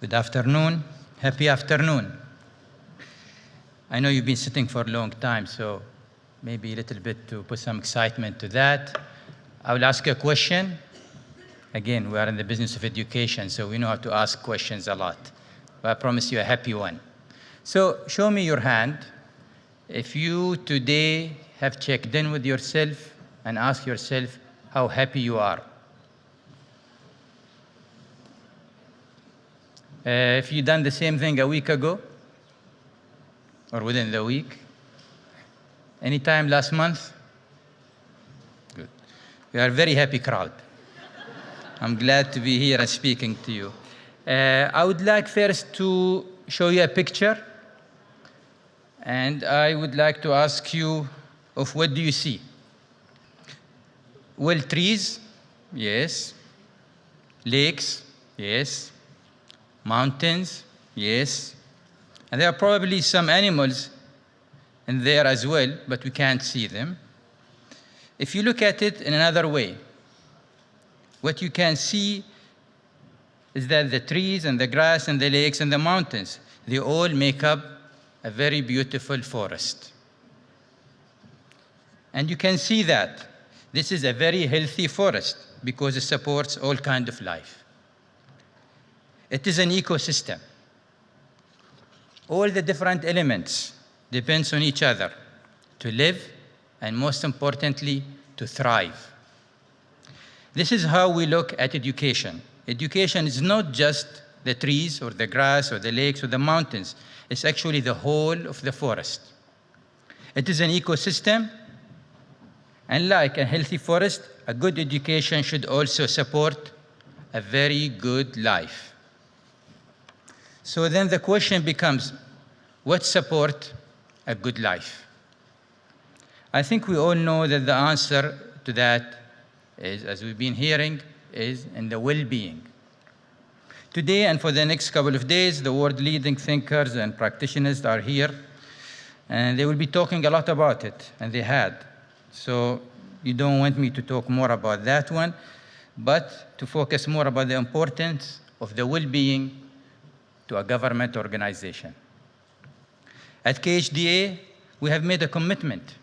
Good afternoon. Happy afternoon. I know you've been sitting for a long time, so maybe a little bit to put some excitement to that. I will ask you a question. Again, we are in the business of education, so we know how to ask questions a lot. But I promise you a happy one. So show me your hand if you today have checked in with yourself and asked yourself how happy you are. If you've done the same thing a week ago, or within the week, anytime last month? Good. We are a very happy crowd. I'm glad to be here and speaking to you. I would like first to show you a picture, and I would like to ask you of what do you see? Well, trees, yes. Lakes, yes. Mountains, yes. And there are probably some animals in there as well, but we can't see them. If you look at it in another way, what you can see is that the trees and the grass and the lakes and the mountains, they all make up a very beautiful forest. And you can see that this is a very healthy forest because it supports all kinds of life. It is an ecosystem. All the different elements depend on each other to live and, most importantly, to thrive. This is how we look at education. Education is not just the trees or the grass or the lakes or the mountains. It's actually the whole of the forest. It is an ecosystem, and like a healthy forest, a good education should also support a very good life. So then the question becomes, what support a good life? I think we all know that the answer to that is, as we've been hearing, is in the well-being. Today and for the next couple of days, the world leading thinkers and practitioners are here, and they will be talking a lot about it, and they had. So you don't want me to talk more about that one, but to focus more about the importance of the well-being to a government organization. At KHDA, we have made a commitment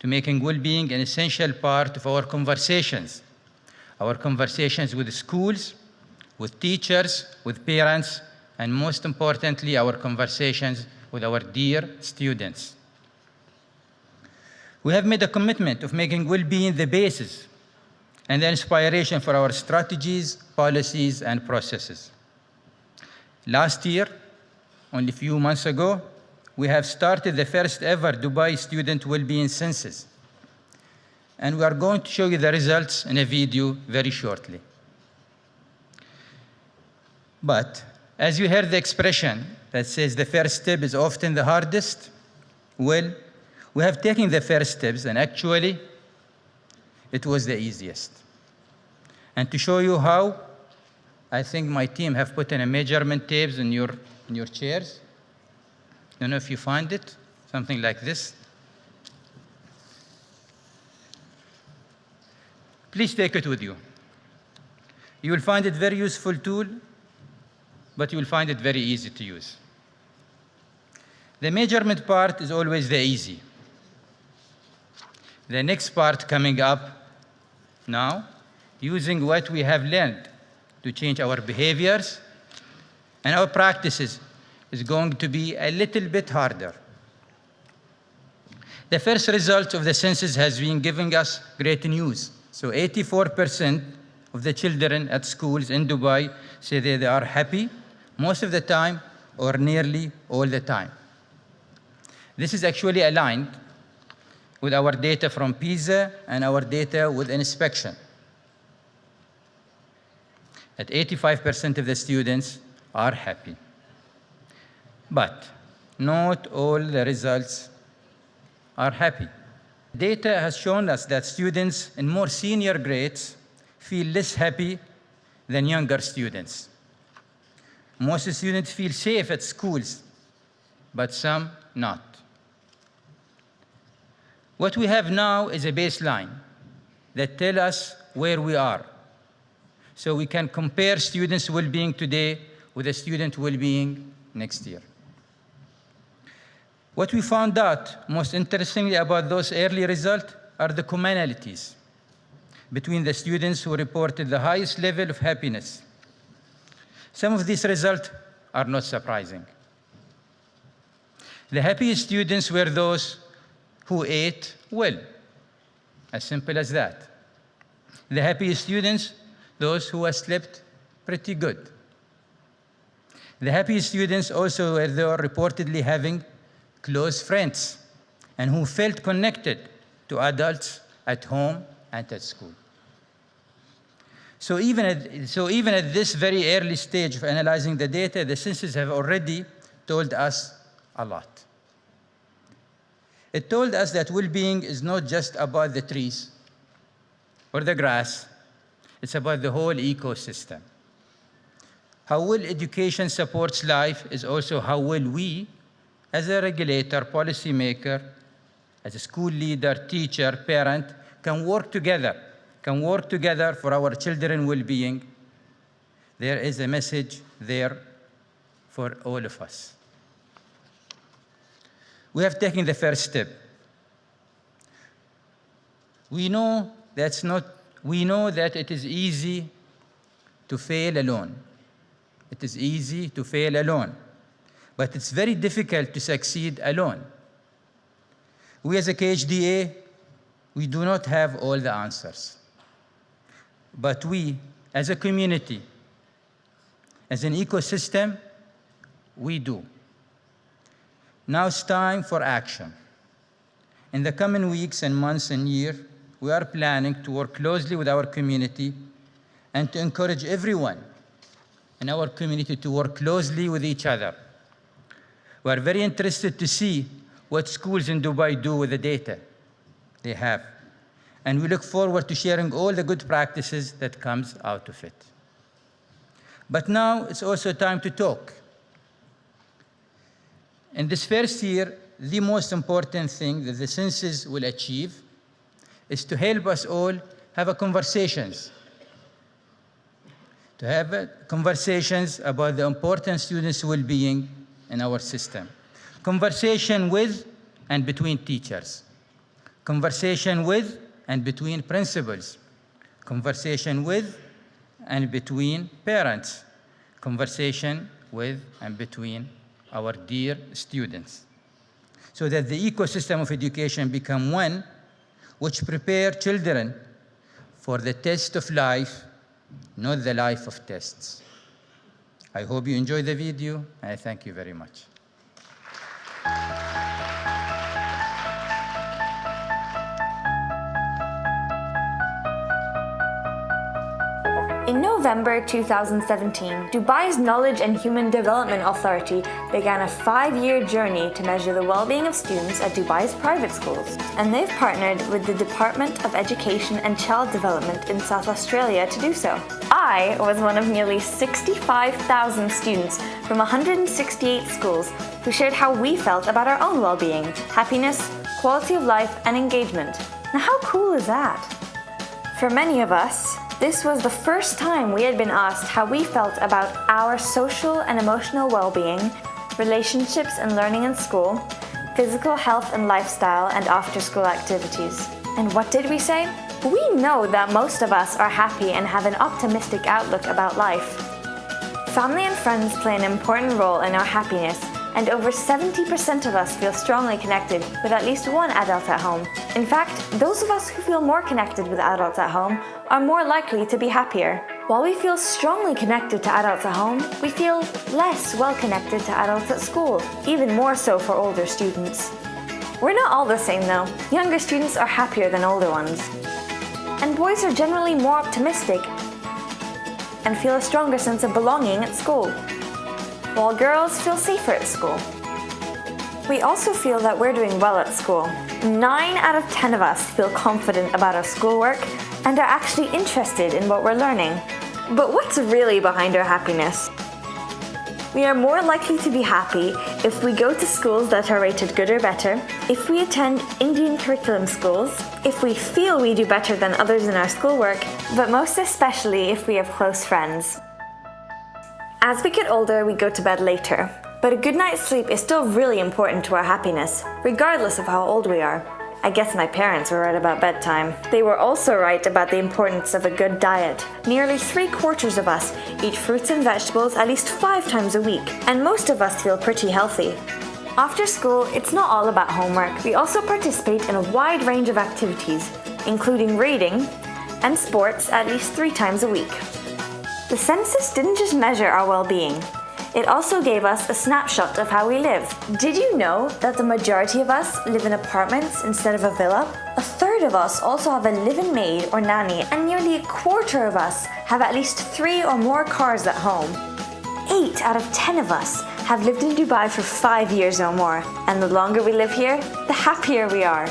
to making well-being an essential part of our conversations with schools, with teachers, with parents, and most importantly, our conversations with our dear students. We have made a commitment of making well-being the basis and the inspiration for our strategies, policies, and processes. Last year, only a few months ago, we have started the first ever Dubai Student Wellbeing Census. And we are going to show you the results in a video very shortly. But as you heard the expression that says the first step is often the hardest, well, we have taken the first steps and actually it was the easiest. And to show you how, I think my team have put in a measurement tapes in your chairs. I don't know if you find it, something like this. Please take it with you. You will find it a very useful tool, but you will find it very easy to use. The measurement part is always the easy. The next part coming up now, using what we have learned to change our behaviors and our practices, is going to be a little bit harder. The first result of the census has been giving us great news. So 84% of the children at schools in Dubai say that they are happy most of the time or nearly all the time. This is actually aligned with our data from PISA and our data with inspection. That 85% of the students are happy. But not all the results are happy. Data has shown us that students in more senior grades feel less happy than younger students. Most students feel safe at schools, but some not. What we have now is a baseline that tells us where we are, so we can compare students' well-being today with the student well-being next year. What we found out most interestingly about those early results are the commonalities between the students who reported the highest level of happiness. Some of these results are not surprising. The happiest students were those who ate well, as simple as that. The happiest students, those who slept pretty good. The happiest students also were those reportedly having close friends and who felt connected to adults at home and at school. So even at this very early stage of analyzing the data, the census have already told us a lot. It told us that well-being is not just about the trees or the grass, it's about the whole ecosystem. How well education supports life is also how well we, as a regulator, policymaker, as a school leader, teacher, parent, can work together for our children's well-being. There is a message there for all of us. We have taken the first step. We know that it is easy to fail alone. It is easy to fail alone, but it's very difficult to succeed alone. We as a KHDA, we do not have all the answers. But we, as a community, as an ecosystem, we do. Now it's time for action. In the coming weeks and months and years, we are planning to work closely with our community and to encourage everyone in our community to work closely with each other. We are very interested to see what schools in Dubai do with the data they have. And we look forward to sharing all the good practices that comes out of it. But now it's also time to talk. In this first year, the most important thing that the census will achieve is to help us all have conversations about the important students' well-being in our system. Conversation with and between teachers. Conversation with and between principals. Conversation with and between parents. Conversation with and between our dear students. So that the ecosystem of education become one which prepare children for the test of life, not the life of tests. I hope you enjoy the video, and I thank you very much. In November 2017, Dubai's Knowledge and Human Development Authority began a 5-year journey to measure the well-being of students at Dubai's private schools. And they've partnered with the Department of Education and Child Development in South Australia to do so. I was one of nearly 65,000 students from 168 schools who shared how we felt about our own well-being, happiness, quality of life, and engagement. Now, how cool is that? For many of us, this was the first time we had been asked how we felt about our social and emotional well-being, relationships and learning in school, physical health and lifestyle, and after-school activities. And what did we say? We know that most of us are happy and have an optimistic outlook about life. Family and friends play an important role in our happiness, and over 70% of us feel strongly connected with at least one adult at home. In fact, those of us who feel more connected with adults at home are more likely to be happier. While we feel strongly connected to adults at home, we feel less well connected to adults at school, even more so for older students. We're not all the same though. Younger students are happier than older ones. And boys are generally more optimistic and feel a stronger sense of belonging at school, while girls feel safer at school. We also feel that we're doing well at school. 9 out of 10 of us feel confident about our schoolwork and are actually interested in what we're learning. But what's really behind our happiness? We are more likely to be happy if we go to schools that are rated good or better, if we attend Indian curriculum schools, if we feel we do better than others in our schoolwork, but most especially if we have close friends. As we get older, we go to bed later. But a good night's sleep is still really important to our happiness, regardless of how old we are. I guess my parents were right about bedtime. They were also right about the importance of a good diet. Nearly 3/4 of us eat fruits and vegetables at least 5 times a week, and most of us feel pretty healthy. After school, it's not all about homework. We also participate in a wide range of activities, including reading and sports at least 3 times a week. The census didn't just measure our well-being. It also gave us a snapshot of how we live. Did you know that the majority of us live in apartments instead of a villa? A third of us also have a live-in maid or nanny, and nearly a quarter of us have at least 3 or more cars at home. 8 out of 10 of us have lived in Dubai for 5 years or more, and the longer we live here, the happier we are.